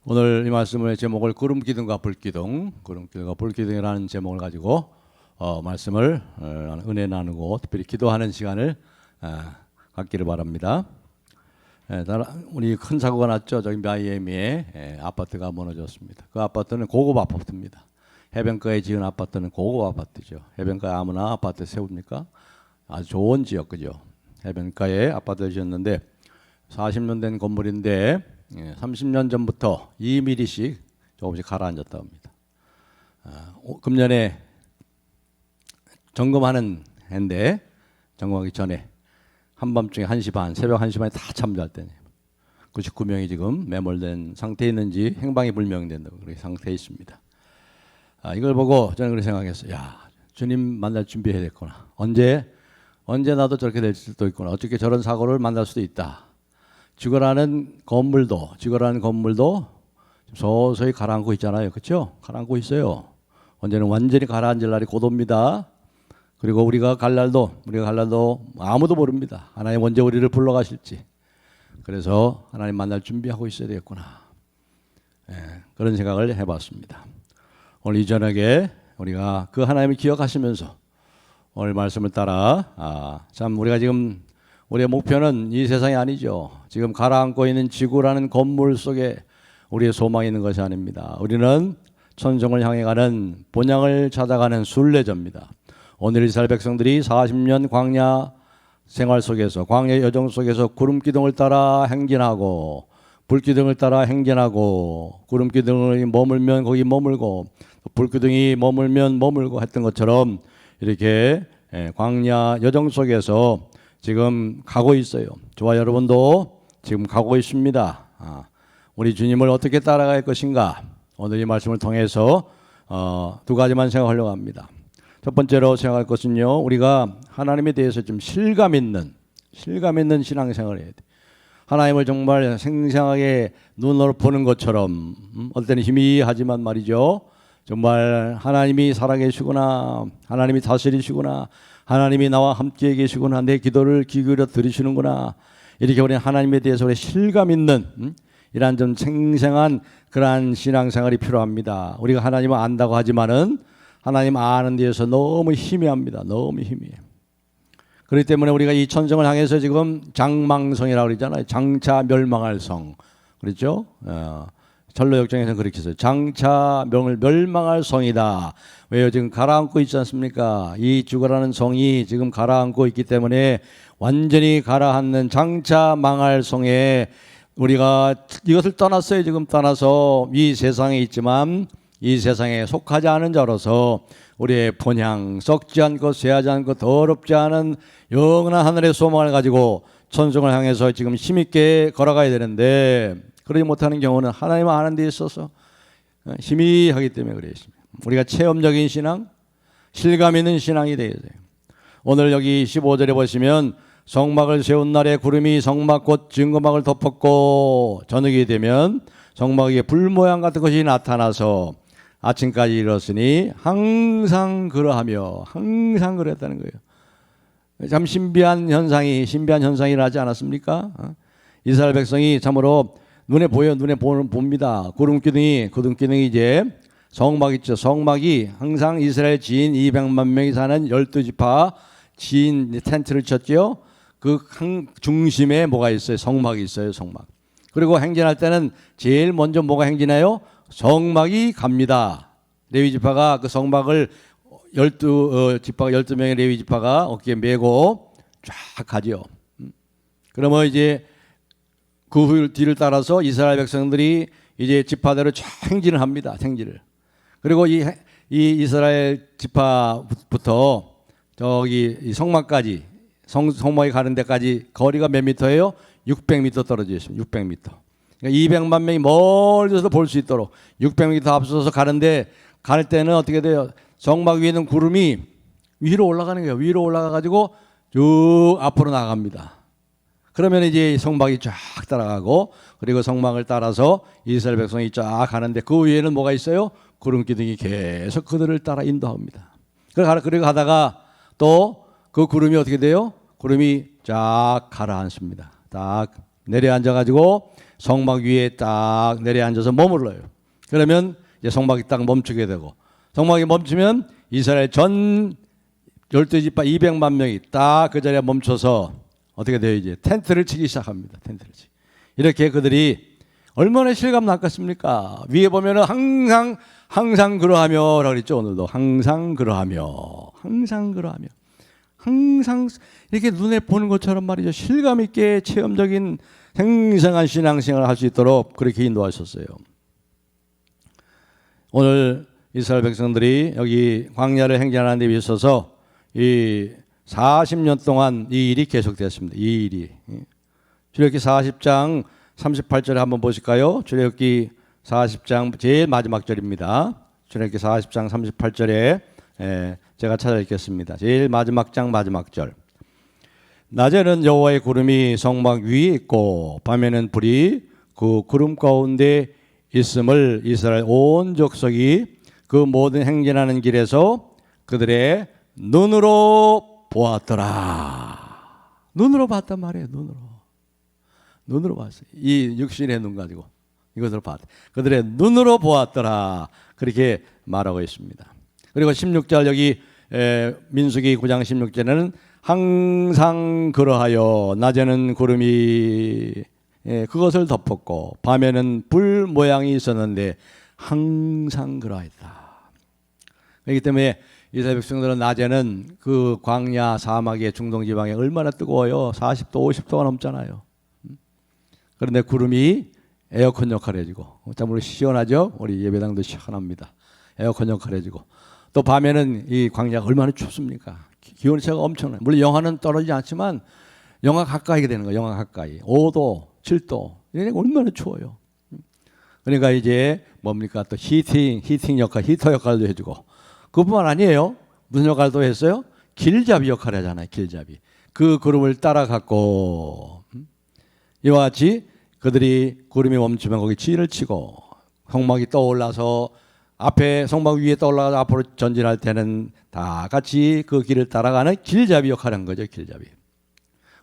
오늘 이 말씀의 제목을 구름기둥과 불기둥과 불기둥이라는 제목을 가지고 말씀을 은혜 나누고 특별히 기도하는 시간을 갖기를 바랍니다. 우리 큰 사고가 났죠. 저기 마이애미에 아파트가 무너졌습니다. 그 아파트는 고급 아파트입니다. 해변가에 지은 아파트는 고급 아파트죠. 해변가에 아무나 아파트 세웁니까? 아주 좋은 지역, 그죠? 해변가에 아파트를 지었는데 40년 된 건물인데 30년 전부터 2mm씩 조금씩 가라앉았다고 합니다. 금년에 점검하는 해인데 점검하기 전에 한밤중에 1시 반, 새벽 1시 반에 다 참조할 때네요. 99명이 지금 매몰된 상태에 있는지 행방이 불명된다고 그렇게 상태에 있습니다. 이걸 보고 저는 그렇게 생각했어요. 야, 주님 만날 준비해야 됐구나. 언제 나도 저렇게 될 수도 있구나. 어떻게 저런 사고를 만날 수도 있다. 지구라는 건물도 서서히 가라앉고 있잖아요. 그렇죠? 가라앉고 있어요. 언제는 완전히 가라앉을 날이 곧 옵니다. 그리고 우리가 갈 날도 아무도 모릅니다. 하나님 언제 우리를 불러가실지. 그래서 하나님 만날 준비하고 있어야 되겠구나. 그런 생각을 해봤습니다. 오늘 이 저녁에 우리가 그 하나님을 기억하시면서 오늘 말씀을 따라 참 우리가 지금 우리의 목표는 이 세상이 아니죠. 지금 가라앉고 있는 지구라는 건물 속에 우리의 소망이 있는 것이 아닙니다. 우리는 천성을 향해 가는 본향을 찾아가는 순례자입니다. 오늘 이스라엘 백성들이 40년 광야 생활 속에서 광야 여정 속에서 구름기둥을 따라 행진하고 불기둥을 따라 행진하고 구름기둥이 머물면 거기 머물고 불기둥이 머물면 머물고 했던 것처럼 이렇게 광야 여정 속에서 지금 가고 있어요. 저와 여러분도 지금 가고 있습니다. 우리 주님을 어떻게 따라갈 것인가? 오늘 이 말씀을 통해서 두 가지만 생각하려고 합니다. 첫 번째로 생각할 것은요, 우리가 하나님에 대해서 좀 실감 있는 신앙생활을 해야 돼. 하나님을 정말 생생하게 눈으로 보는 것처럼 어떨 때는 희미하지만 말이죠. 정말 하나님이 살아계시구나, 하나님이 다스리시구나, 하나님이 나와 함께 계시구나, 내 기도를 귀 기울여 들으시는구나, 이렇게 우리 하나님에 대해서 우리 실감 있는 이러한 좀 생생한 그러한 신앙생활이 필요합니다. 우리가 하나님을 안다고 하지만은 하나님 아는 데에서 너무 희미합니다. 너무 희미해요. 그렇기 때문에 우리가 이 천성을 향해서 지금 장망성이라고 그러잖아요. 장차 멸망할 성, 그렇죠? 전로역정에서는 그렇게 했어요. 장차 멸망할 성이다. 왜요? 지금 가라앉고 있지 않습니까? 이 지구라는 성이 지금 가라앉고 있기 때문에 완전히 가라앉는 장차 망할 성에 우리가 이것을 떠났어요. 지금 떠나서 이 세상에 있지만 이 세상에 속하지 않은 자로서 우리의 본향, 썩지 않고 쇠하지 않고 더럽지 않은 영원한 하늘의 소망을 가지고 천성을 향해서 지금 힘있게 걸어가야 되는데 그러지 못하는 경우는 하나님 아는 데 있어서 희미하기 때문에 그래요. 우리가 체험적인 신앙, 실감 있는 신앙이 되어야 돼요. 오늘 여기 15절에 보시면 성막을 세운 날에 구름이 성막 곧 증거막을 덮었고 저녁이 되면 성막 위에 불 모양 같은 것이 나타나서 아침까지 이뤘으니 항상 그러하며 항상 그랬다는 거예요. 참 신비한 현상이 일어나지 않았습니까? 이스라엘 백성이 참으로 눈에 봅니다. 구름기둥이 이제 성막 있죠. 성막이 항상 이스라엘 지인 200만 명이 사는 12지파 지인 텐트를 쳤죠. 그 중심에 뭐가 있어요? 성막이 있어요. 성막. 그리고 행진할 때는 제일 먼저 뭐가 행진해요? 성막이 갑니다. 레위지파가 그 성막을 12명의 레위지파가 어깨에 메고 쫙 가죠. 그러면 이제 그 뒤를 따라서 이스라엘 백성들이 이제 지파대로 쫙 행진을 합니다. 행진을. 그리고 이 이스라엘 지파부터 저기 이 성막까지 성막이 가는 데까지 거리가 몇 미터예요? 600m 떨어져 있습니다. 600m. 그러니까 200만 명이 멀리서 볼 수 있도록 600m 앞서서 가는데 갈 때는 어떻게 돼요? 성막 위에 있는 구름이 위로 올라가는 거예요. 위로 올라가 가지고 쭉 앞으로 나갑니다. 그러면 이제 성막이 쫙 따라가고 그리고 성막을 따라서 이스라엘 백성이 쫙 가는데 그 위에는 뭐가 있어요? 구름기둥이 계속 그들을 따라 인도합니다. 그리고 가다가 또 그 구름이 어떻게 돼요? 구름이 쫙 가라앉습니다. 딱 내려앉아 가지고 성막 위에 딱 내려앉아서 머물러요. 그러면 이제 성막이 딱 멈추게 되고, 성막이 멈추면 이스라엘 전 12지파 200만 명이 딱 그 자리에 멈춰서 어떻게 돼요? 이제 텐트를 치기 시작합니다. 텐트를 치기. 이렇게 그들이 얼마나 실감 났겠습니까? 위에 보면은 항상 그러하며 라고 그랬죠. 오늘도 항상 그러하며 항상 이렇게 눈에 보는 것처럼 말이죠. 실감 있게 체험적인 생생한 신앙생활을 할 수 있도록 그렇게 인도하셨어요. 오늘 이스라엘 백성들이 여기 광야를 행진하는 데 있어서 이 40년 동안 이 일이 계속되었습니다. 이 일이. 출애굽기 40장 38절에 한번 보실까요? 출애굽기 40장 제일 마지막 절입니다. 출애굽기 40장 38절에 제가 찾아 읽겠습니다. 제일 마지막 장 마지막 절. 낮에는 여호와의 구름이 성막 위에 있고 밤에는 불이 그 구름 가운데 있음을 이스라엘 온 족속이 그 모든 행진하는 길에서 그들의 눈으로 보았더라. 눈으로 봤단 말이에요. 눈으로 봤어요. 이 육신의 눈 가지고 이것을 봤다. 그들의 눈으로 보았더라. 그렇게 말하고 있습니다. 그리고 16절 여기 민수기 9장 16절에는 항상 그러하여 낮에는 구름이 그것을 덮었고 밤에는 불 모양이 있었는데 항상 그러하였다. 그렇기 때문에 이스라엘 백성들은 낮에는 그 광야 사막의 중동 지방에 얼마나 뜨거워요. 40도 50도가 넘잖아요. 그런데 구름이 에어컨 역할을 해주고, 참으로 시원하죠. 우리 예배당도 시원합니다. 에어컨 역할을 해주고, 또 밤에는 이 광야가 얼마나 춥습니까? 기온 차가 엄청나요. 물론 영하는 떨어지지 않지만 영하 가까이게 되는 거예요. 영하 가까이 5도 7도 이러니까 얼마나 추워요. 그러니까 이제 뭡니까? 또 히팅 역할, 히터 역할도 해주고, 그뿐만 아니에요. 무슨 역할도 했어요? 길잡이 역할을 하잖아요. 길잡이. 그 구름을 따라갔고, 이와 같이 그들이 구름이 멈추면 거기 지를 치고 성막이 떠올라서 앞에 성막 위에 떠올라서 앞으로 전진할 때는 다 같이 그 길을 따라가는 길잡이 역할을 한 거죠. 길잡이.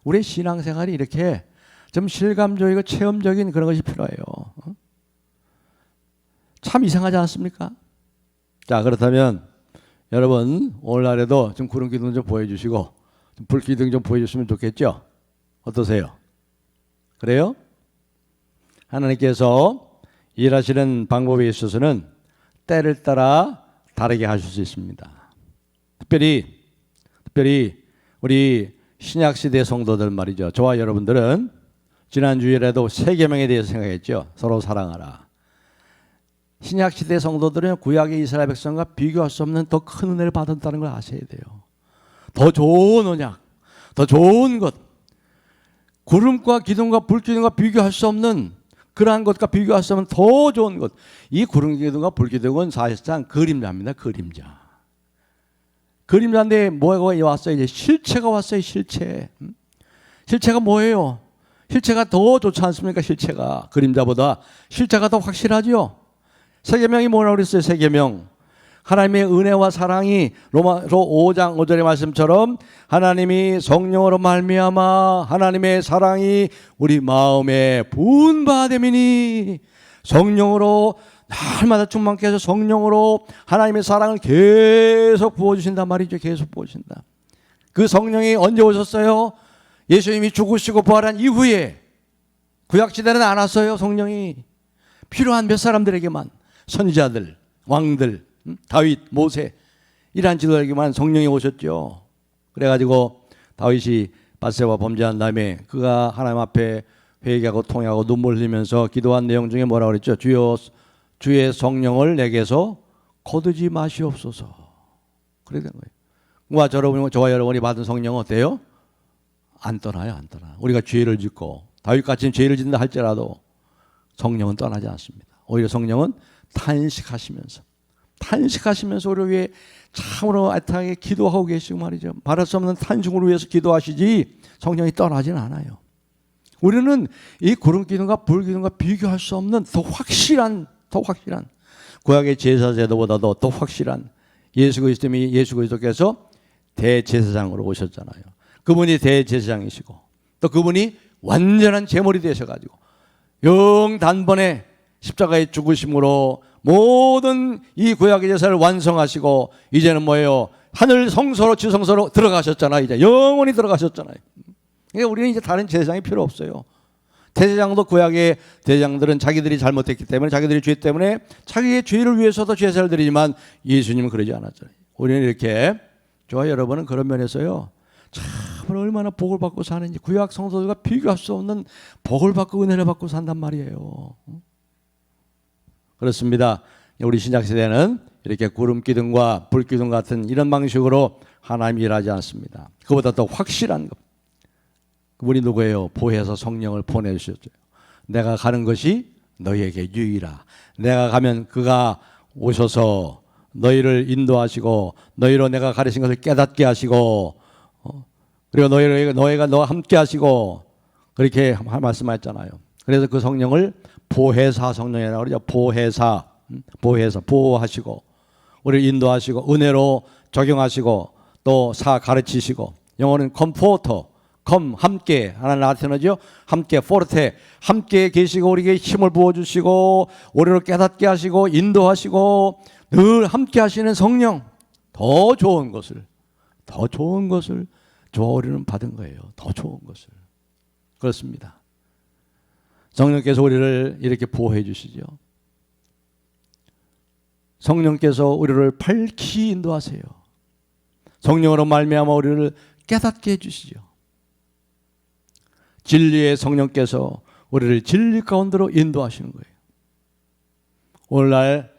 우리의 신앙생활이 이렇게 좀 실감적이고 체험적인 그런 것이 필요해요. 참 이상하지 않습니까? 자, 그렇다면 여러분 오늘날에도 좀 구름 기둥 좀 보여주시고 좀 불 기둥 좀 보여주시면 좋겠죠? 어떠세요? 그래요? 하나님께서 일하시는 방법에 있어서는 때를 따라 다르게 하실 수 있습니다. 특별히 우리 신약시대 성도들 말이죠. 저와 여러분들은 지난주일에도 세 계명에 대해서 생각했죠. 서로 사랑하라. 신약시대 성도들은 구약의 이스라엘 백성과 비교할 수 없는 더 큰 은혜를 받았다는 걸 아셔야 돼요. 더 좋은 언약, 더 좋은 것, 구름과 기둥과 불기둥과 비교할 수 없는 그러한 것과 비교할 수 없는 더 좋은 것. 이 구름 기둥과 불기둥은 사실상 그림자입니다. 그림자인데 뭐가 왔어요? 이제 실체가 왔어요. 실체가 뭐예요? 실체가 더 좋지 않습니까? 실체가 그림자보다 실체가 더 확실하죠. 세계명이 뭐라고 그랬어요? 세계명. 하나님의 은혜와 사랑이 로마서 5장 5절의 말씀처럼 하나님이 성령으로 말미암아 하나님의 사랑이 우리 마음에 부은 바 됨이니, 성령으로 날마다 충만케 해서 성령으로 하나님의 사랑을 계속 부어주신단 말이죠. 계속 부어주신다. 그 성령이 언제 오셨어요? 예수님이 죽으시고 부활한 이후에. 구약시대는 안 왔어요. 성령이 필요한 몇 사람들에게만, 선지자들, 왕들, 다윗, 모세 이러한 지도자에게만 성령이 오셨죠. 그래가지고 다윗이 밧세바 범죄한 다음에 그가 하나님 앞에 회개하고 통회하고 눈물 흘리면서 기도한 내용 중에 뭐라고 그랬죠? 주의 성령을 내게서 거두지 마시옵소서. 그래 된 거예요. 저와 여러분이 받은 성령은 어때요? 안 떠나요. 우리가 죄를 짓고 다윗같이 죄를 짓는다 할지라도 성령은 떠나지 않습니다. 오히려 성령은 탄식하시면서 우리 위해 참으로 애타게 기도하고 계시고 말이죠. 말할 수 없는 탄중을 위해서 기도하시지 성령이 떠나지는 않아요. 우리는 이 구름 기둥과 불 기둥과 비교할 수 없는 더 확실한 구약의 제사 제도보다도 더 확실한 예수 그리스도께서 대제사장으로 오셨잖아요. 그분이 대제사장이시고 또 그분이 완전한 제물이 되셔가지고 영 단번에 십자가의 죽으심으로 모든 이 구약의 제사를 완성하시고 이제는 뭐예요? 하늘 성소로 지성소로 들어가셨잖아요. 이제 영원히 들어가셨잖아요. 그러니까 우리는 이제 다른 제사장이 필요 없어요. 대제사장도 구약의 대제사장들은 자기들이 잘못했기 때문에 자기들이 죄 때문에 자기의 죄를 위해서도 제사를 드리지만 예수님은 그러지 않았잖아요. 우리는 이렇게 저와 여러분은 그런 면에서요 참 얼마나 복을 받고 사는지 구약 성도들과 비교할 수 없는 복을 받고 은혜를 받고 산단 말이에요. 그렇습니다. 우리 신약 세대는 이렇게 구름 기둥과 불 기둥 같은 이런 방식으로 하나님이 일하지 않습니다. 그보다 더 확실한 것. 그분이 누구예요? 보혜사 성령을 보내주셨죠. 내가 가는 것이 너희에게 유의라. 내가 가면 그가 오셔서 너희를 인도하시고 너희로 내가 가르친 것을 깨닫게 하시고 그리고 너희가 너와 함께 하시고 그렇게 말씀하셨잖아요. 그래서 그 성령을 보혜사 성령이라고 그러죠. 보혜사 보호하시고 우리를 인도하시고 은혜로 적용하시고 또 가르치시고 영어는 컴포터 함께 하나는 라틴어죠. 함께 포르테 함께 계시고 우리에게 힘을 부어주시고 우리를 깨닫게 하시고 인도하시고 늘 함께 하시는 성령 더 좋은 것을 우리는 받은 거예요. 더 좋은 것을. 그렇습니다. 성령께서 우리를 이렇게 보호해 주시죠. 성령께서 우리를 밝히 인도하세요. 성령으로 말미암아 우리를 깨닫게 해주시죠. 진리의 성령께서 우리를 진리 가운데로 인도하시는 거예요. 오늘날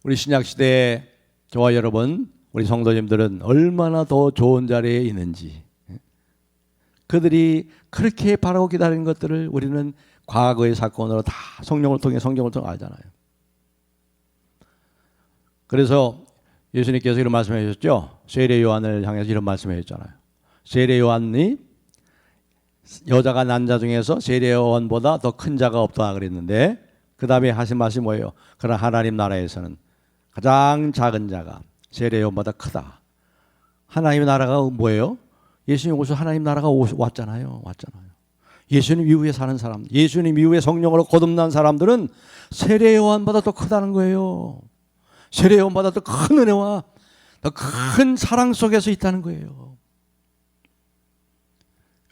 우리 신약시대에 저와 여러분 우리 성도님들은 얼마나 더 좋은 자리에 있는지 그들이 그렇게 바라고 기다리는 것들을 우리는 과거의 사건으로 다 성령을 통해 알잖아요. 그래서 예수님께서 이런 말씀해 주셨죠. 세례 요한을 향해서 이런 말씀해 주셨잖아요. 세례 요한이 여자가 난 자 중에서 세례 요한보다 더 큰 자가 없다 그랬는데 그 다음에 하신 말씀이 뭐예요? 그러나 하나님 나라에서는 가장 작은 자가 세례 요한보다 크다. 하나님의 나라가 뭐예요? 예수님 오셔서 하나님 나라가 왔잖아요. 예수님 이후에 사는 사람, 예수님 이후에 성령으로 거듭난 사람들은 세례 요한보다 더 크다는 거예요. 세례 요한보다 더 큰 은혜와 더 큰 사랑 속에서 있다는 거예요.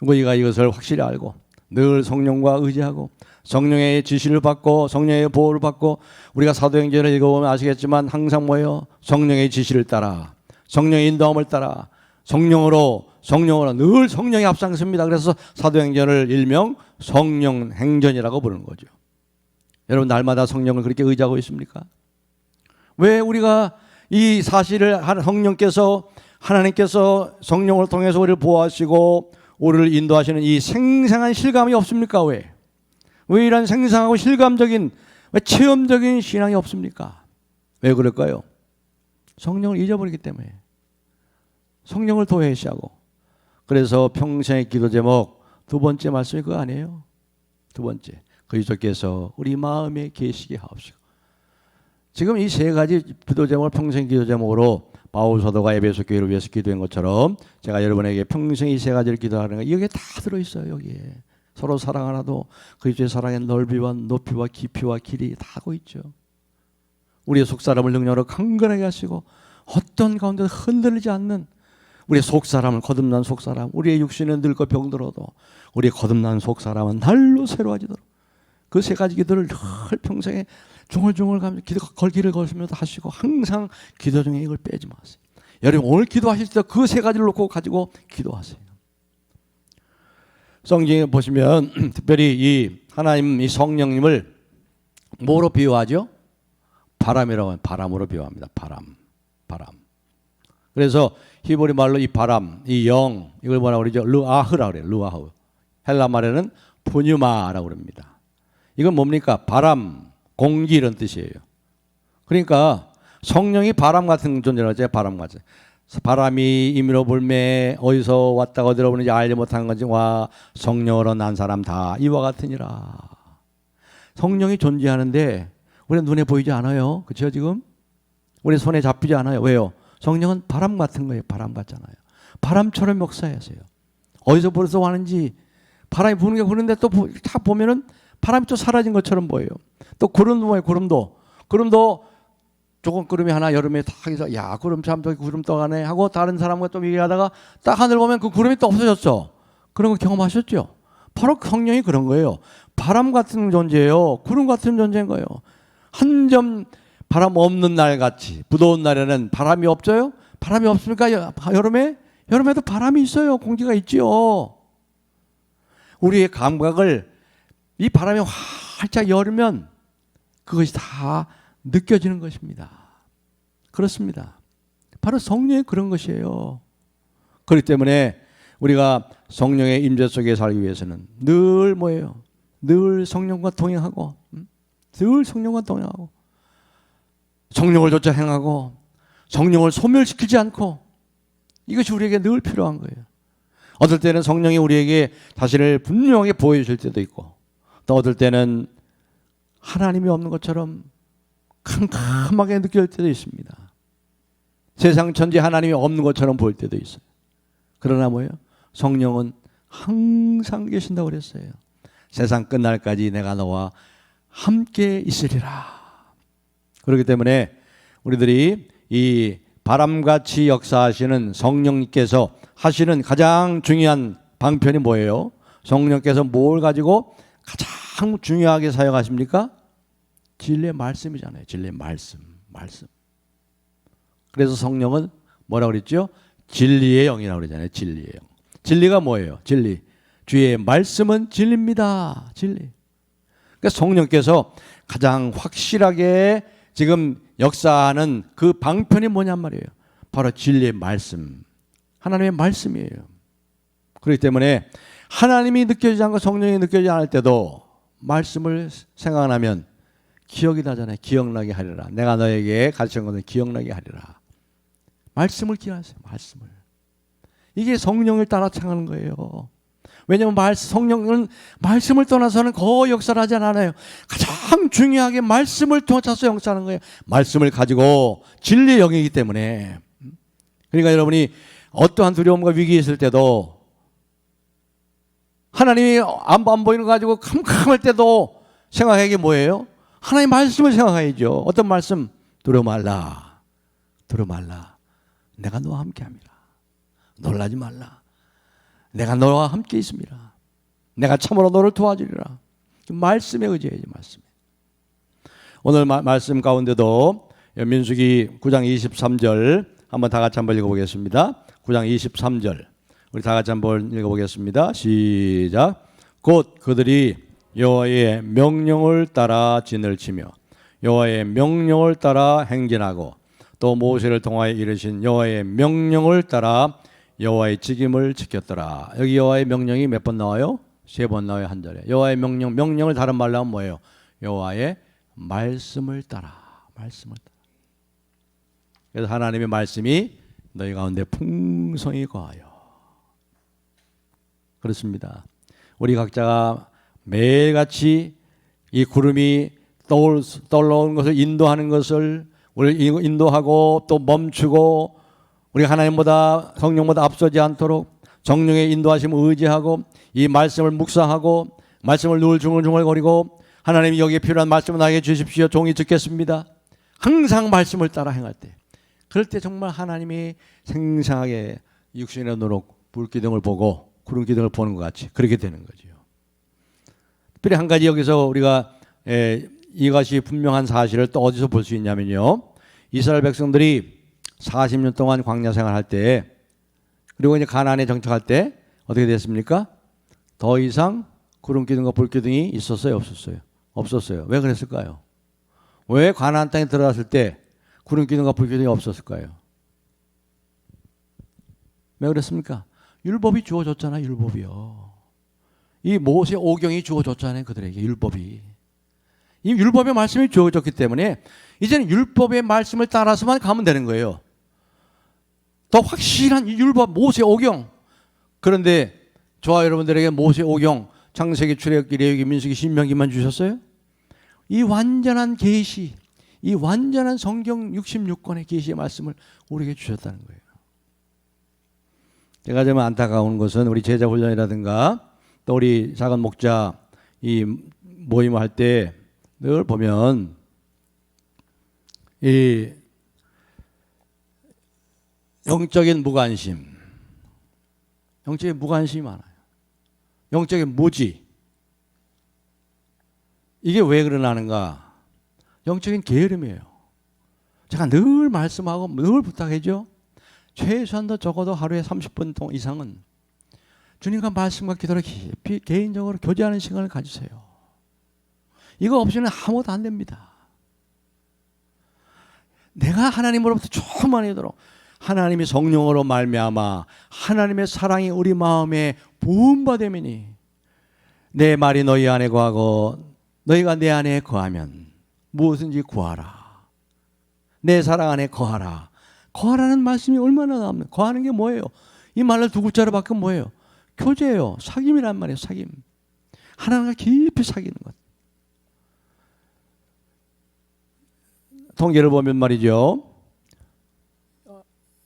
우리가 이것을 확실히 알고 늘 성령과 의지하고 성령의 지시를 받고 성령의 보호를 받고 우리가 사도행전을 읽어보면 아시겠지만 항상 뭐예요? 성령의 지시를 따라 성령의 인도함을 따라 성령으로 늘 성령이 앞장섭니다. 그래서 사도행전을 일명 성령행전이라고 부르는 거죠. 여러분 날마다 성령을 그렇게 의지하고 있습니까? 왜 우리가 이 사실을 하나님께서 성령을 통해서 우리를 보호하시고 우리를 인도하시는 이 생생한 실감이 없습니까? 왜 이런 생생하고 실감적인 체험적인 신앙이 없습니까? 왜 그럴까요? 성령을 잊어버리기 때문에 성령을 도외시하고 그래서 평생의 기도 제목 두 번째 말씀이 그거 아니에요? 두 번째 그리스도께서 우리 마음에 계시게 하옵시고 지금 이 세 가지 기도 제목을 평생 기도 제목으로 바울 사도가 에베소 교회를 위해서 기도한 것처럼 제가 여러분에게 평생 이 세 가지를 기도하는 거 여기에 다 들어있어요. 여기에 서로 사랑하나도 그리스도의 사랑의 넓이와 높이와 깊이와 길이 다 하고 있죠. 우리의 속사람을 능력으로 강건하게 하시고 어떤 가운데 흔들리지 않는 우리의 속사람을 거듭난 속사람 우리의 육신은 늙고 병들어도 우리의 거듭난 속사람은 날로 새로워지도록 그 세 가지 기도를 늘 평생에 중얼중얼 가면서 길을 걸으면서 하시고 항상 기도 중에 이걸 빼지 마세요. 여러분 오늘 기도하실 때 그 세 가지를 놓고 가지고 기도하세요. 성경에 보시면 특별히 이 하나님 이 성령님을 뭐로 비유하죠? 바람이라고 하면 바람으로 비유합니다. 바람. 그래서 히브리 말로 이 바람, 이 영 이걸 뭐라고 그러죠? 르아흐라고 그래요. 르아흐. 헬라 말에는 푸뉴마라고 그럽니다. 이건 뭡니까? 바람, 공기 이런 뜻이에요. 그러니까 성령이 바람 같은 존재라죠. 바람 같은. 바람이 임의로 불매 어디서 왔다가 어디로 오는지 알지 못하는 건지 와 성령으로 난 사람 다 이와 같으니라. 성령이 존재하는데 우리 눈에 보이지 않아요. 그렇죠 지금? 우리 손에 잡히지 않아요. 왜요? 성령은 바람 같은 거예요. 바람 같잖아요. 바람처럼 역사하세요. 어디서 벌써 왔는지 바람이 부는 게 부는데 또 다 보면은 바람이 또 사라진 것처럼 보여요. 또 구름도 뭐예요? 구름도 조금 구름이 하나 여름에 딱 해서 야 구름 참 저기 구름 떠가네 하고 다른 사람과 좀 얘기하다가 딱 하늘 보면 그 구름이 또 없어졌죠. 그런 거 경험하셨죠? 바로 성령이 그런 거예요. 바람 같은 존재예요. 구름 같은 존재인 거예요. 한 점 바람 없는 날 같이 무더운 날에는 바람이 없어요? 바람이 없습니까? 여름에도 바람이 있어요. 공기가 있지요. 우리의 감각을 이 바람이 활짝 열면 그것이 다 느껴지는 것입니다. 그렇습니다. 바로 성령의 그런 것이에요. 그렇기 때문에 우리가 성령의 임재 속에 살기 위해서는 늘 뭐예요? 늘 성령과 동행하고 성령을 쫓아 행하고 성령을 소멸시키지 않고 이것이 우리에게 늘 필요한 거예요. 어떨 때는 성령이 우리에게 자신을 분명하게 보여줄 때도 있고 또 어떨 때는 하나님이 없는 것처럼 캄캄하게 느낄 때도 있습니다. 세상 천지 하나님이 없는 것처럼 보일 때도 있어요. 그러나 뭐예요? 성령은 항상 계신다고 그랬어요. 세상 끝날까지 내가 너와 함께 있으리라. 그렇기 때문에 우리들이 이 바람같이 역사하시는 성령님께서 하시는 가장 중요한 방편이 뭐예요? 성령께서 뭘 가지고 가장 중요하게 사용하십니까? 진리의 말씀이잖아요. 진리의 말씀. 그래서 성령은 뭐라고 그랬죠? 진리의 영이라고 그러잖아요. 진리의 영. 진리가 뭐예요? 진리. 주의 말씀은 진리입니다. 진리. 그러니까 성령께서 가장 확실하게 지금 역사하는 그 방편이 뭐냔 말이에요. 바로 진리의 말씀. 하나님의 말씀이에요. 그렇기 때문에 하나님이 느껴지지 않고 성령이 느껴지지 않을 때도 말씀을 생각하면 기억이 나잖아요. 기억나게 하리라. 내가 너에게 가르친 것은 기억나게 하리라. 말씀을 기억하세요. 말씀을. 이게 성령을 따라 행하는 거예요. 왜냐하면 성령은 말씀을 떠나서는 거의 역사를 하지 않아요. 가장 중요하게 말씀을 통해서 역사하는 거예요. 말씀을 가지고 진리의 영이기 때문에. 그러니까 여러분이 어떠한 두려움과 위기에 있을 때도 하나님이 안 보이는 거 가지고 캄캄할 때도 생각하는 게 뭐예요? 하나님의 말씀을 생각해야죠. 어떤 말씀? 두려워 말라. 내가 너와 함께합니다. 놀라지 말라. 내가 너와 함께 있습니다. 내가 참으로 너를 도와주리라. 말씀에 의지해야지. 말씀에. 오늘 말씀 가운데도 민수기 9장 23절 한번 다 같이 한번 읽어보겠습니다. 9장 23절 우리 다 같이 한번 읽어보겠습니다. 시작. 곧 그들이 여호와의 명령을 따라 진을 치며 여호와의 명령을 따라 행진하고 또 모세를 통하여 이르신 여호와의 명령을 따라 여호와의 직임을 지켰더라. 여기 여호와의 명령이 몇 번 나와요? 3번 나와요. 한 절에. 여호와의 명령을 다른 말로 하면 뭐예요? 여호와의 말씀을 따라. 그래서 하나님의 말씀이 너희 가운데 풍성히 거하여. 그렇습니다. 우리 각자가 매일같이 이 구름이 떠올라오는 것을 인도하는 것을 우리 인도하고 또 멈추고 우리 하나님보다 성령보다 앞서지 않도록 성령의 인도하심을 의지하고 이 말씀을 묵상하고 말씀을 늘 중얼중얼거리고 하나님이 여기에 필요한 말씀을 나에게 주십시오. 종이 듣겠습니다. 항상 말씀을 따라 행할 때 그럴 때 정말 하나님이 생생하게 육신의 눈으로 불기둥을 보고 구름기둥을 보는 것 같이 그렇게 되는 거죠. 특별히 한 가지 여기서 우리가 이것이 분명한 사실을 또 어디서 볼 수 있냐면요. 이스라엘 백성들이 40년 동안 광야 생활할 때 그리고 이제 가나안에 정착할 때 어떻게 됐습니까? 더 이상 구름기둥과 불기둥이 있었어요? 없었어요? 없었어요. 왜 그랬을까요? 왜 가나안 땅에 들어갔을 때 구름기둥과 불기둥이 없었을까요? 왜 그랬습니까? 율법이 주어졌잖아요. 율법이요. 이 모세 오경이 주어졌잖아요. 그들에게 율법이. 이 율법의 말씀이 주어졌기 때문에 이제는 율법의 말씀을 따라서만 가면 되는 거예요. 더 확실한 율법 모세 오경. 그런데 저와 여러분들에게 모세 오경 창세기 출애굽기 레위기 민수기 신명기만 주셨어요? 이 완전한 계시, 이 완전한 성경 66권의 계시의 말씀을 우리에게 주셨다는 거예요. 제가 좀 안타까운 것은 우리 제자 훈련이라든가 또 우리 작은 목자 이 모임을 할 때 늘 보면 이 영적인 무관심이 많아요. 영적인 무지. 이게 왜 그러나는가? 영적인 게으름이에요. 제가 늘 말씀하고 늘 부탁해죠. 최소한도 적어도 하루에 30분 동안 이상은 주님과 말씀과 기도를 깊이 개인적으로 교제하는 시간을 가지세요. 이거 없이는 아무것도 안 됩니다. 내가 하나님으로부터 충만하도록 하나님이 성령으로 말미암아 하나님의 사랑이 우리 마음에 부음받음이니 내 말이 너희 안에 거하고 너희가 내 안에 거하면 무엇인지 구하라. 내 사랑 안에 거하라. 거하라는 말씀이 얼마나 나옵니까? 거하는 게 뭐예요? 이 말을 두 글자로 바꾸면 뭐예요? 교제예요. 사귐이란 말이에요. 사귐. 하나님과 깊이 사귀는 것. 통계를 보면 말이죠.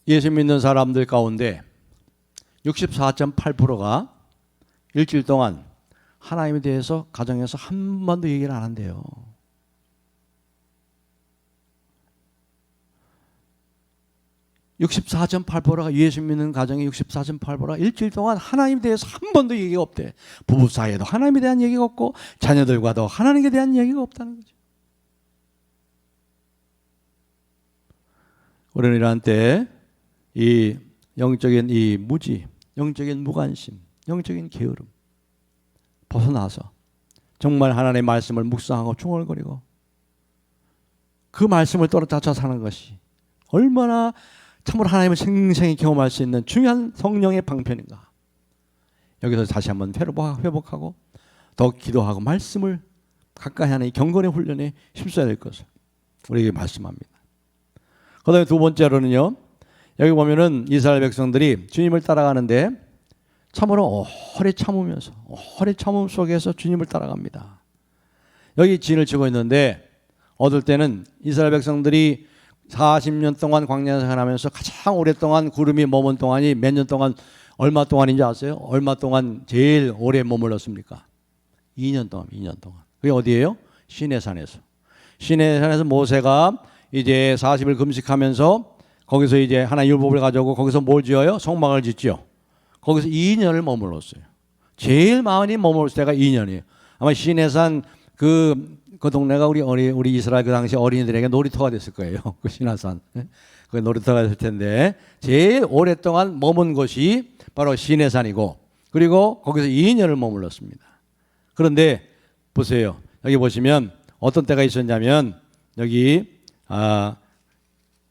예수 믿는 사람들 가운데 64.8%가 일주일 동안 하나님에 대해서 가정에서 한 번도 얘기를 안 한대요. (64.8%가) 예수 믿는 가정의 64.8%가 일주일 동안 하나님에 대해서 한 번도 얘기가 없대. 부부 사이에도 하나님에 대한 얘기가 없고 자녀들과도 하나님에 대한 얘기가 없다는 거죠. 우리는 이러한 때 이 영적인 이 무지, 영적인 무관심, 영적인 게으름 벗어나서 정말 하나님의 말씀을 묵상하고 중얼거리고 그 말씀을 따라서 사는 것이 얼마나 참으로 하나님을 생생히 경험할 수 있는 중요한 성령의 방편인가. 여기서 다시 한번 회복하고 더 기도하고 말씀을 가까이 하는 이 경건의 훈련에 힘써야 될 것을 우리에게 말씀합니다. 그 다음에 두 번째로는요, 여기 보면은 이스라엘 백성들이 주님을 따라가는데 참으로 오래 참으면서 오래 참음 속에서 주님을 따라갑니다. 여기 진을 치고 있는데 어떨 때는 이스라엘 백성들이 40년 동안 광야 생활하면서 가장 오랫동안 구름이 머문 동안이 몇 년 동안, 얼마 동안인지 아세요? 얼마 동안 제일 오래 머물렀습니까? 2년 동안. 2년 동안. 그게 어디예요? 시내산에서. 시내산에서 모세가 이제 40일 금식하면서 거기서 이제 하나님 율법을 가져오고 거기서 뭘 지어요? 성막을 짓죠. 거기서 2년을 머물렀어요. 제일 많이 머물렀을 때가 2년이에요. 아마 시내산 그 동네가 우리 이스라엘 그 당시 어린이들에게 놀이터가 됐을 거예요. 그 시내산. 그 놀이터가 됐을 텐데 제일 오랫동안 머문 곳이 바로 시내산이고 그리고 거기서 2년을 머물렀습니다. 그런데 보세요. 여기 보시면 어떤 때가 있었냐면 여기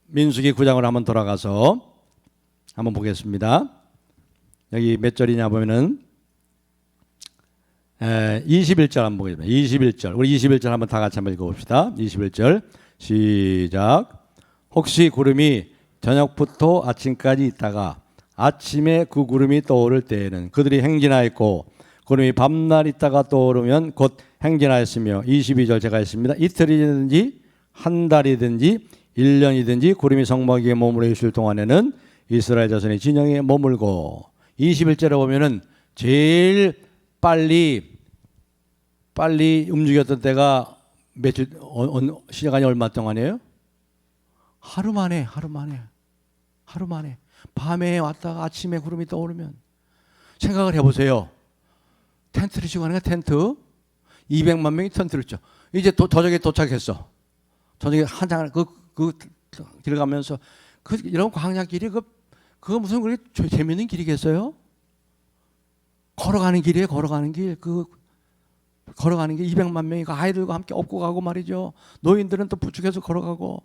민수기 9장으로 한번 돌아가서 한번 보겠습니다. 여기 몇 절이냐 보면은 21절 한번 보겠습니다. 21절. 우리 21절 한번 다 같이 한번 읽어봅시다. 21절 시작. 혹시 구름이 저녁부터 아침까지 있다가 아침에 그 구름이 떠오를 때에는 그들이 행진하였고 구름이 밤날 있다가 떠오르면 곧 행진하였으며 22절 제가 했습니다. 이틀이든지 한 달이든지 1년이든지 구름이 성막 위에 머물러 있을 동안에는 이스라엘 자손의 진영에 머물고 21절에 보면은 제일 빨리 움직였던 때가 며칠 시간이 얼마 동안이에요? 하루 만에 밤에 왔다가 아침에 구름이 떠오르면 생각을 해보세요. 텐트를 치고 하는 거야. 텐트 200만 명이 텐트를 쳐. 이제 저녁에 도착했어. 저녁에 한장 길 가면서 이런 광야길이 그거 무슨 그렇게 재밌는 길이겠어요? 걸어가는 길이에요. 걸어가는 길. 걸어가는 길 200만 명이 아이들과 함께 업고 가고 말이죠. 노인들은 또 부축해서 걸어가고.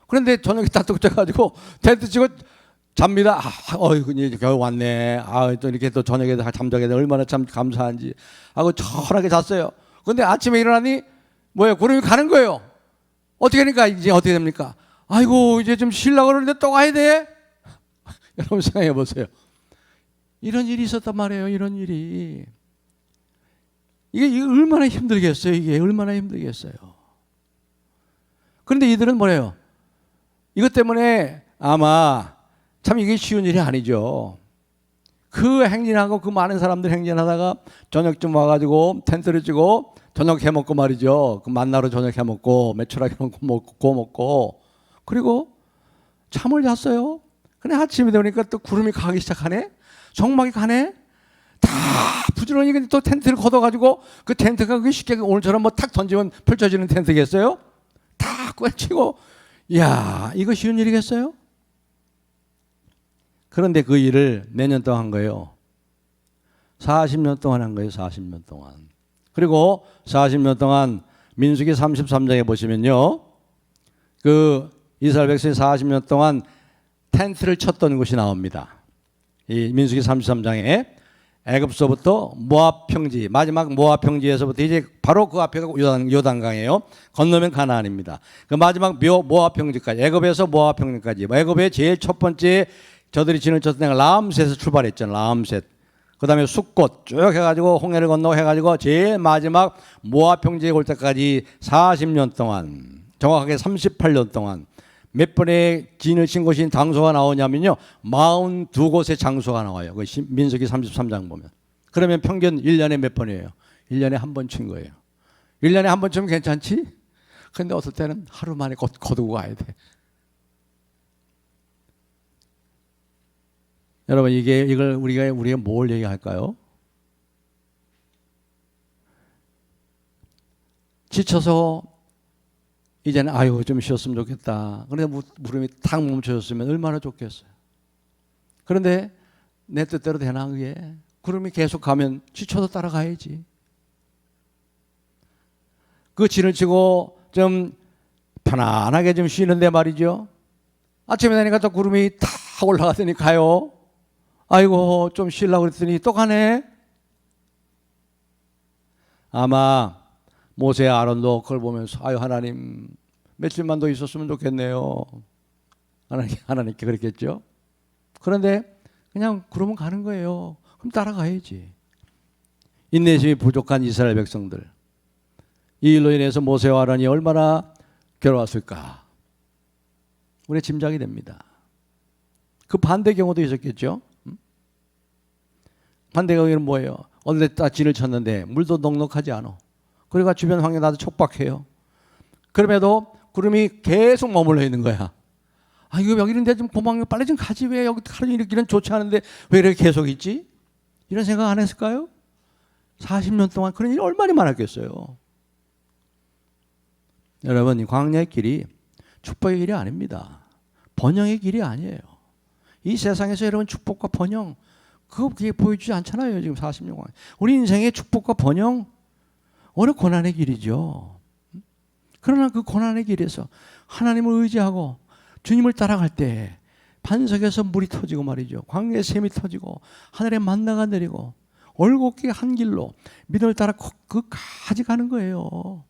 그런데 저녁에 딱 도착해가지고 텐트 치고 잡니다. 어이구 이제 겨우 왔네. 또 이렇게 또 저녁에 잠자게 돼 얼마나 참 감사한지 하고 천하게 잤어요. 그런데 아침에 일어나니 뭐예요? 구름이 가는 거예요. 어떻게 하니까 이제 어떻게 됩니까? 아이고 이제 좀 쉬려고 그러는데 또 가야 돼? 여러분 생각해 보세요. 이런 일이 있었단 말이에요. 이런 일이. 이게 얼마나 힘들겠어요. 이게 얼마나 힘들겠어요. 그런데 이들은 뭐래요? 이것 때문에 아마 참 이게 쉬운 일이 아니죠. 그 행진하고 그 많은 사람들 행진하다가 저녁쯤 와가지고 텐트를 치고 저녁 해 먹고 말이죠. 그 만나러 저녁 해 먹고 메추라기 먹고 먹고 그리고 잠을 잤어요. 근데 아침이 되니까 또 구름이 가기 시작하네. 정막이 가네. 다 부지런히 근데 또 텐트를 걷어가지고 그 텐트가 그게 쉽게 오늘처럼 뭐 탁 던지면 펼쳐지는 텐트겠어요? 다 꿰치고 이야 이거 쉬운 일이겠어요? 그런데 그 일을 몇 년 동안 한 거예요? 40년 동안 한 거예요. 40년 동안. 그리고 40년 동안 민수기 33장에 보시면요. 그 이스라엘 백성이 40년 동안 텐트를 쳤던 곳이 나옵니다. 이 민수기 33장에 애굽서부터 모압 평지, 마지막 모압 평지에서부터 이제 바로 그 앞에가 요단강이에요. 건너면 가나안입니다. 그 마지막 모압 평지까지, 애굽에서 모압 평지까지, 애굽의 제일 첫 번째 저들이 진을 쳤던 데가 라암셋에서 출발했잖아요. 라암셋. 그 다음에 숫꽃 쭉 해가지고 홍해를 건너 해가지고 제일 마지막 모압 평지에 올 때까지 40년 동안, 정확하게 38년 동안 몇 번의 진을 친 곳인 장소가 나오냐면요. 42곳의 장소가 나와요. 그 민수기 33장 보면. 그러면 평균 1년에 몇 번이에요? 1년에 한 번 친 거예요. 1년에 한 번 치면 괜찮지? 근데 어떨 때는 하루 만에 거두고 가야 돼. 여러분 이걸 우리가 뭘 얘기할까요? 지쳐서 이제는 아유 좀 쉬었으면 좋겠다. 그런데 무릎이 탁 멈춰졌으면 얼마나 좋겠어요. 그런데 내 뜻대로 되나 그게? 구름이 계속 가면 지쳐서 따라가야지. 그 진을 치고 좀 편안하게 좀 쉬는데 말이죠. 아침에 되니까 또 구름이 탁 올라가더니 가요. 아이고 좀 쉬려고 그랬더니 또 가네. 아마 모세 아론도 그걸 보면서 아유 하나님 며칠만 더 있었으면 좋겠네요. 하나님께 그랬겠죠. 그런데 그냥 구름은 가는 거예요. 그럼 따라가야지. 인내심이 부족한 이스라엘 백성들, 이 일로 인해서 모세와 아론이 얼마나 괴로웠을까 우리 짐작이 됩니다. 그 반대 경우도 있었겠죠. 반대 경우는 뭐예요? 어느 데 진을 쳤는데 물도 넉넉하지 않아. 그러니까 주변 환경이 나도 촉박해요. 그럼에도 구름이 계속 머물러 있는 거야. 아 이거 여기 있는데 좀 고마워 빨리 좀 가지 왜 여기 하루 이렇게는 좋지 않은데 왜 이렇게 계속 있지? 이런 생각 안 했을까요? 40년 동안 그런 일이 얼마나 많았겠어요. 여러분 이 광야의 길이 축복의 길이 아닙니다. 번영의 길이 아니에요. 이 세상에서 여러분 축복과 번영 그게 보여주지 않잖아요. 지금 40년 동안. 우리 인생의 축복과 번영 어느 고난의 길이죠. 그러나 그 고난의 길에서 하나님을 의지하고 주님을 따라갈 때 반석에서 물이 터지고 말이죠. 광야에 샘이 터지고 하늘에 만나가 내리고 올곧게 한 길로 믿음을 따라 끝까지 가는 거예요.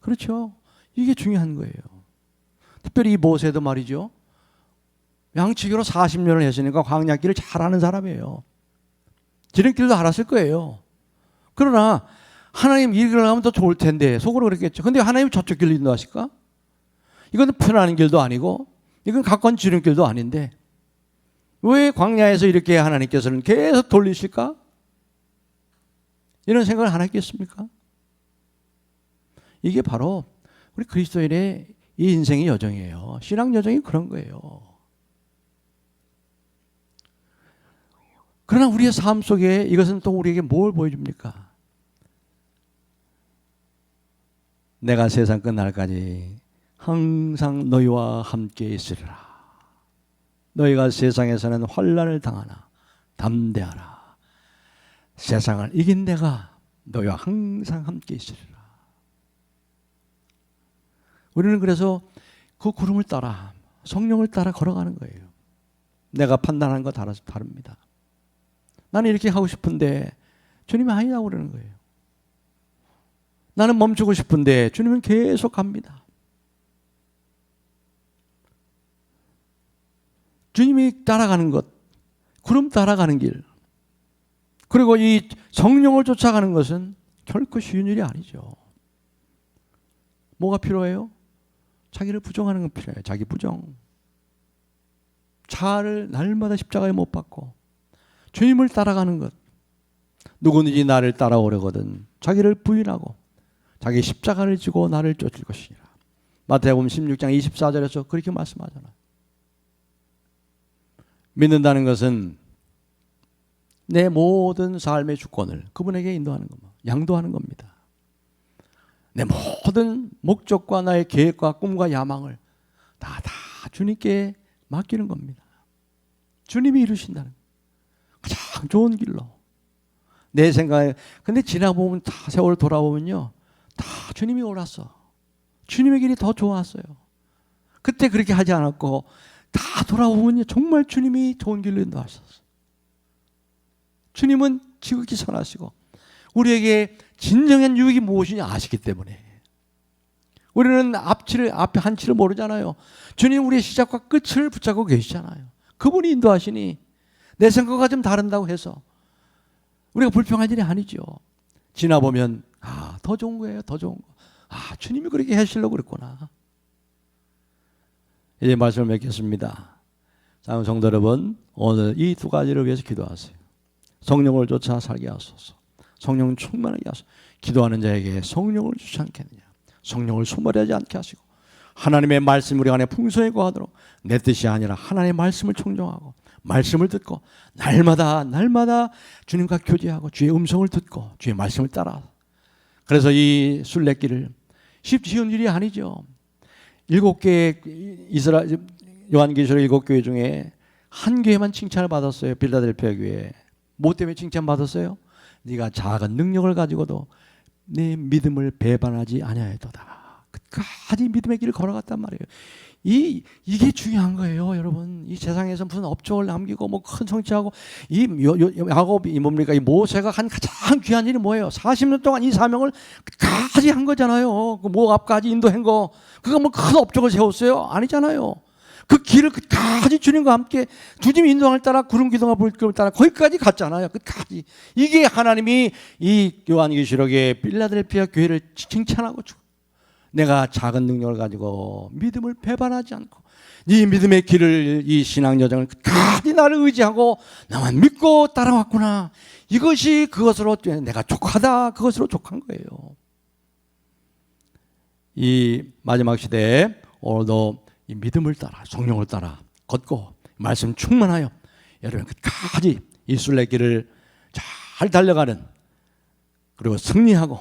그렇죠. 이게 중요한 거예요. 특별히 이 모세도 말이죠. 양치기로 40년을 했으니까 광야길을 잘 아는 사람이에요. 지름길도 알았을 거예요. 그러나 하나님 이 길을 가면 더 좋을 텐데 속으로 그랬겠죠. 근데 하나님 저쪽 길로 인도하실까? 이건 편안한 길도 아니고 이건 가까운 지름길도 아닌데 왜 광야에서 이렇게 하나님께서는 계속 돌리실까? 이런 생각을 안 했겠습니까? 이게 바로 우리 그리스도인의 이 인생의 여정이에요. 신앙 여정이 그런 거예요. 그러나 우리의 삶 속에 이것은 또 우리에게 뭘 보여줍니까? 내가 세상 끝날까지 항상 너희와 함께 있으리라. 너희가 세상에서는 환난을 당하나 담대하라. 세상을 이긴 내가 너희와 항상 함께 있으리라. 우리는 그래서 그 구름을 따라 성령을 따라 걸어가는 거예요. 내가 판단하는 거 다릅니다. 나는 이렇게 하고 싶은데 주님이 아니라고 그러는 거예요. 나는 멈추고 싶은데 주님은 계속 갑니다. 주님이 따라가는 것, 구름 따라가는 길, 그리고 이 성령을 쫓아가는 것은 결코 쉬운 일이 아니죠. 뭐가 필요해요? 자기를 부정하는 건 필요해요. 자기 부정. 자아를 날마다 십자가에 못 박고 주님을 따라가는 것. 누구든지 나를 따라오려거든 자기를 부인하고 자기 십자가를 지고 나를 쫓을 것이니라. 마태복음 16장 24절에서 그렇게 말씀하잖아요. 믿는다는 것은 내 모든 삶의 주권을 그분에게 인도하는 겁니다. 양도하는 겁니다. 내 모든 목적과 나의 계획과 꿈과 야망을 다 주님께 맡기는 겁니다. 주님이 이루신다는 가장 좋은 길로 내 생각에. 근데 지나보면 다 세월 돌아보면요 다 주님이 옳았어. 주님의 길이 더 좋았어요. 그때 그렇게 하지 않았고 다 돌아보면요 정말 주님이 좋은 길로 인도하셨어. 주님은 지극히 선하시고 우리에게 진정한 유익이 무엇이냐 아시기 때문에 우리는 앞에 한치를 모르잖아요. 주님 우리의 시작과 끝을 붙잡고 계시잖아요. 그분이 인도하시니 내 생각과 좀 다른다고 해서 우리가 불평할 일이 아니죠. 지나보면 더 좋은 거예요. 더 좋은 거. 주님이 그렇게 하시려고 그랬구나. 이제 말씀을 맺겠습니다. 사랑하는 성도 여러분, 오늘 이 두 가지를 위해서 기도하세요. 성령을 쫓아 살게 하소서. 성령 충만하게 하소서. 기도하는 자에게 성령을 주지 않겠느냐. 성령을 소멸하지 않게 하시고 하나님의 말씀이 우리 안에 풍성히 거하도록 내 뜻이 아니라 하나님의 말씀을 청종하고 말씀을 듣고 날마다 주님과 교제하고 주의 음성을 듣고 주의 말씀을 따라. 그래서 이 순례길을 쉬운 일이 아니죠. 7개의 이스라엘 요한계시록 7교회 중에 한 교회만 칭찬을 받았어요. 빌라델피아 교회. 뭐 때문에 칭찬받았어요? 네가 작은 능력을 가지고도 네 믿음을 배반하지 아니하였도다. 끝까지 믿음의 길을 걸어갔단 말이에요. 이게 중요한 거예요, 여러분. 이 세상에서 무슨 업적을 남기고 뭐 큰 성취하고 야곱이 뭡니까? 이 모세가 한 가장 귀한 일이 뭐예요? 40년 동안 이 사명을 끝까지 한 거잖아요. 그 모압까지 인도한 거. 그거 뭐 큰 업적을 세웠어요? 아니잖아요. 그 길을 끝까지 주님과 함께 주님의 인도함을 따라 구름 기둥과 불길을 따라 거기까지 갔잖아요. 끝까지. 이게 하나님이 이 요한계시록의 빌라델피아 교회를 칭찬하고 내가 작은 능력을 가지고 믿음을 배반하지 않고 이 믿음의 길을 이 신앙 여정을 끝까지 나를 의지하고 나만 믿고 따라왔구나. 이것이 그것으로 내가 족하다. 그것으로 족한 거예요. 이 마지막 시대에 오늘도 이 믿음을 따라 성령을 따라 걷고 말씀 충만하여 여러분 끝까지 이 순례길을 잘 달려가는 그리고 승리하고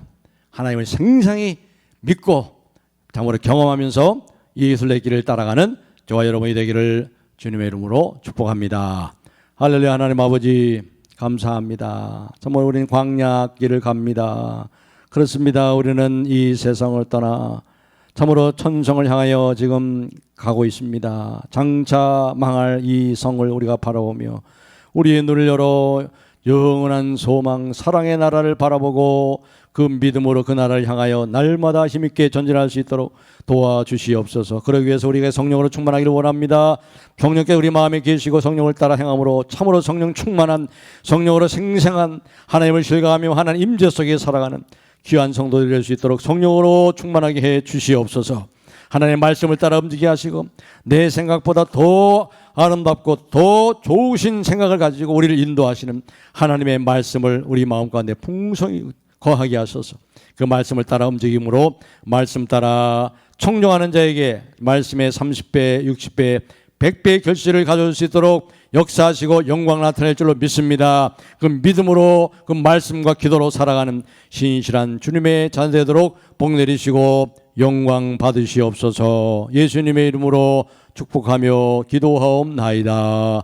하나님을 생생히 믿고 참으로 경험하면서 이 순례길을 따라가는 저와 여러분이 되기를 주님의 이름으로 축복합니다. 할렐루야. 하나님 아버지 감사합니다. 정말 우리는 광야길을 갑니다. 그렇습니다. 우리는 이 세상을 떠나 참으로 천성을 향하여 지금 가고 있습니다. 장차 망할 이 성을 우리가 바라보며 우리의 눈을 열어 영원한 소망 사랑의 나라를 바라보고 그 믿음으로 그 나라를 향하여 날마다 힘있게 전진할 수 있도록 도와주시옵소서. 그러기 위해서 우리가 성령으로 충만하기를 원합니다. 경력께 우리 마음에 계시고 성령을 따라 행함으로 참으로 성령 충만한 성령으로 생생한 하나님을 실감하며 하나님 임재 속에 살아가는 귀한 성도들이 될 수 있도록 성령으로 충만하게 해 주시옵소서. 하나님의 말씀을 따라 움직이게 하시고 내 생각보다 더 아름답고 더 좋으신 생각을 가지고 우리를 인도하시는 하나님의 말씀을 우리 마음 가운데 풍성히 거하게 하소서. 그 말씀을 따라 움직임으로 말씀 따라 청종하는 자에게 말씀의 30배, 60배, 100배의 결실을 가져올 수 있도록 역사하시고 영광 나타낼 줄로 믿습니다. 그 믿음으로 그 말씀과 기도로 살아가는 신실한 주님의 자녀되도록 복 내리시고 영광 받으시옵소서. 예수님의 이름으로 축복하며 기도하옵나이다.